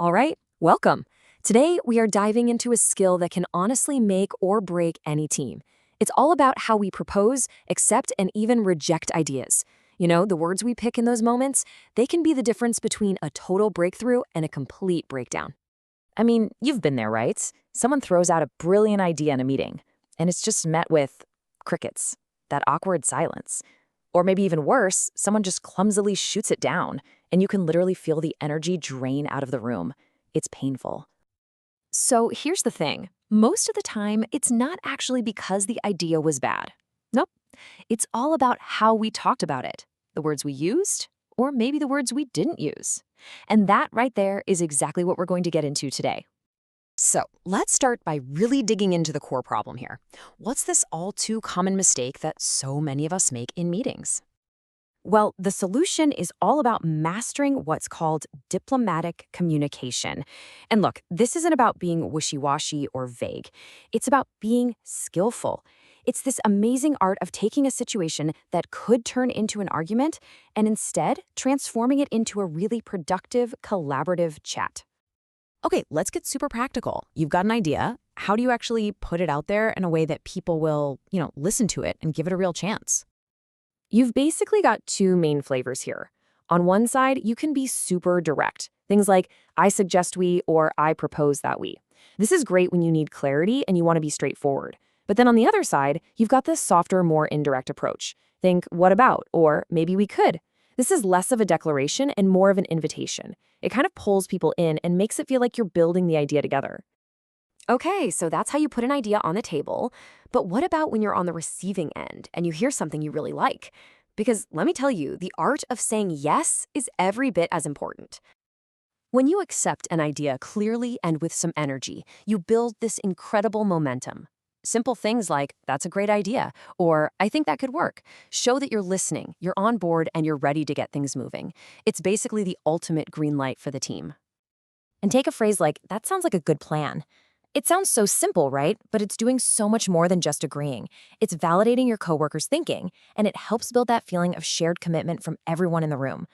All right, welcome. Today, we are diving into a skill that can honestly make or break any team. It's all about how we propose, accept, and even reject ideas. You know, the words we pick in those moments, they can be the difference between a total breakthrough and a complete breakdown. I mean, you've been there, right? Someone throws out a brilliant idea in a meeting, and it's just met with crickets, that awkward silence. Or maybe even worse, someone just clumsily shoots it down, and you can literally feel the energy drain out of the room. It's painful. So here's the thing. Most of the time, it's not actually because the idea was bad. Nope. It's all about how we talked about it, the words we used, or maybe the words we didn't use. And that right there is exactly what we're going to get into today. So let's start by really digging into the core problem here. What's this all too common mistake that so many of us make in meetings? Well, the solution is all about mastering what's called diplomatic communication. And look, this isn't about being wishy-washy or vague. It's about being skillful. It's this amazing art of taking a situation that could turn into an argument and instead transforming it into a really productive, collaborative chat. Okay, let's get super practical. You've got an idea. How do you actually put it out there in a way that people will, listen to it and give it a real chance? You've basically got two main flavors here. On one side, you can be super direct. Things like, I suggest we or I propose that we. This is great when you need clarity and you want to be straightforward. But then on the other side, you've got this softer, more indirect approach. Think, what about? Or maybe we could. This is less of a declaration and more of an invitation. It kind of pulls people in and makes it feel like you're building the idea together. Okay, so that's how you put an idea on the table. But what about when you're on the receiving end and you hear something you really like? Because let me tell you, the art of saying yes is every bit as important. When you accept an idea clearly and with some energy, you build this incredible momentum. Simple things like, that's a great idea, or I think that could work, show that you're listening, you're on board, and you're ready to get things moving. It's basically the ultimate green light for the team. And take a phrase like, that sounds like a good plan. It sounds so simple, right? But it's doing so much more than just agreeing. It's validating your coworkers' thinking, and it helps build that feeling of shared commitment from everyone in the room.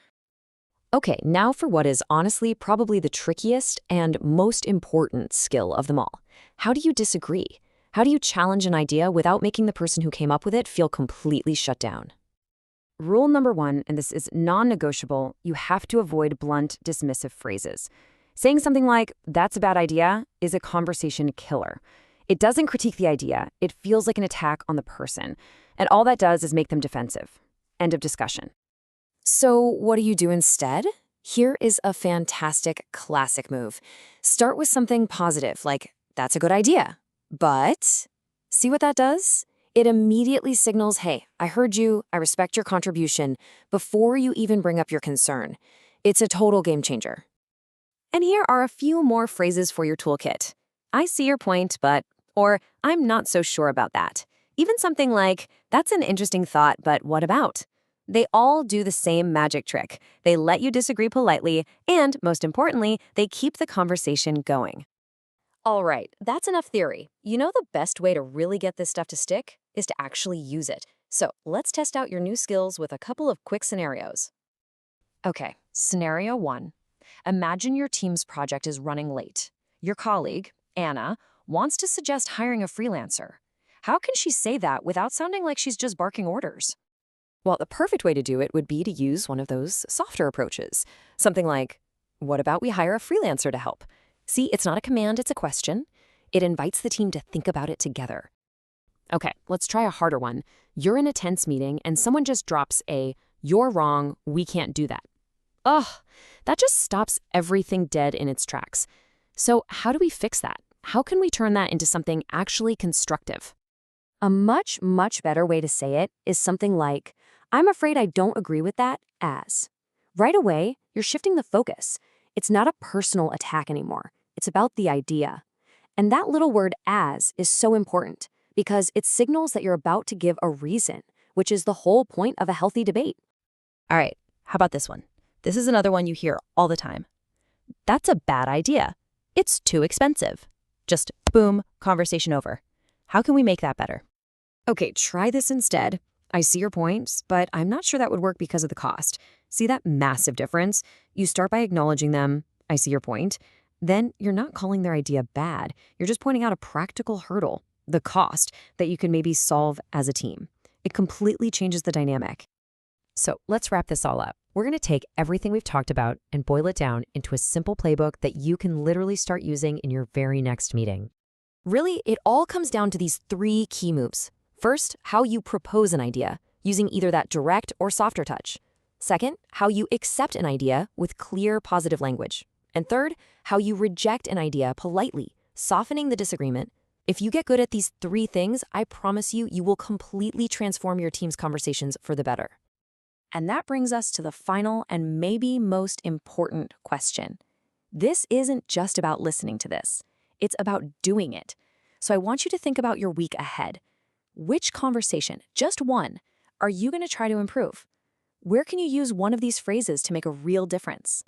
Okay, now for what is honestly probably the trickiest and most important skill of them all. How do you disagree? How do you challenge an idea without making the person who came up with it feel completely shut down? Rule number one, and this is non-negotiable, you have to avoid blunt, dismissive phrases. Saying something like, that's a bad idea, is a conversation killer. It doesn't critique the idea, it feels like an attack on the person. And all that does is make them defensive. End of discussion. So what do you do instead? Here is a fantastic classic move. Start with something positive, like, that's a good idea. But see what that does? It immediately signals, hey, I heard you, I respect your contribution, before you even bring up your concern. It's a total game changer. And here are a few more phrases for your toolkit. I see your point, but, or I'm not so sure about that. Even something like, that's an interesting thought, but what about? They all do the same magic trick. They let you disagree politely, and most importantly, they keep the conversation going. All right, that's enough theory. You know the best way to really get this stuff to stick is to actually use it. So let's test out your new skills with a couple of quick scenarios. Okay, scenario one. Imagine your team's project is running late. Your colleague, Anna, wants to suggest hiring a freelancer. How can she say that without sounding like she's just barking orders? Well, the perfect way to do it would be to use one of those softer approaches. Something like, what about we hire a freelancer to help? See, it's not a command, it's a question. It invites the team to think about it together. Okay, let's try a harder one. You're in a tense meeting and someone just drops a, you're wrong, we can't do that. Ugh, that just stops everything dead in its tracks. So how do we fix that? How can we turn that into something actually constructive? A much, much better way to say it is something like, I'm afraid I don't agree with that as. Right away, you're shifting the focus. It's not a personal attack anymore. It's about the idea. And that little word as is so important because it signals that you're about to give a reason, which is the whole point of a healthy debate. All right, how about this one? This is another one you hear all the time. That's a bad idea. It's too expensive. Just boom, conversation over. How can we make that better? Okay, try this instead. I see your points, but I'm not sure that would work because of the cost. See that massive difference? You start by acknowledging them, I see your point. Then you're not calling their idea bad. You're just pointing out a practical hurdle, the cost that you can maybe solve as a team. It completely changes the dynamic. So let's wrap this all up. We're going to take everything we've talked about and boil it down into a simple playbook that you can literally start using in your very next meeting. Really, it all comes down to these 3 key moves. First, how you propose an idea, using either that direct or softer touch. Second, how you accept an idea with clear, positive language. And third, how you reject an idea politely, softening the disagreement. If you get good at these 3 things, I promise you, you will completely transform your team's conversations for the better. And that brings us to the final and maybe most important question. This isn't just about listening to this. It's about doing it. So I want you to think about your week ahead. Which conversation, just one, are you going to try to improve? Where can you use one of these phrases to make a real difference?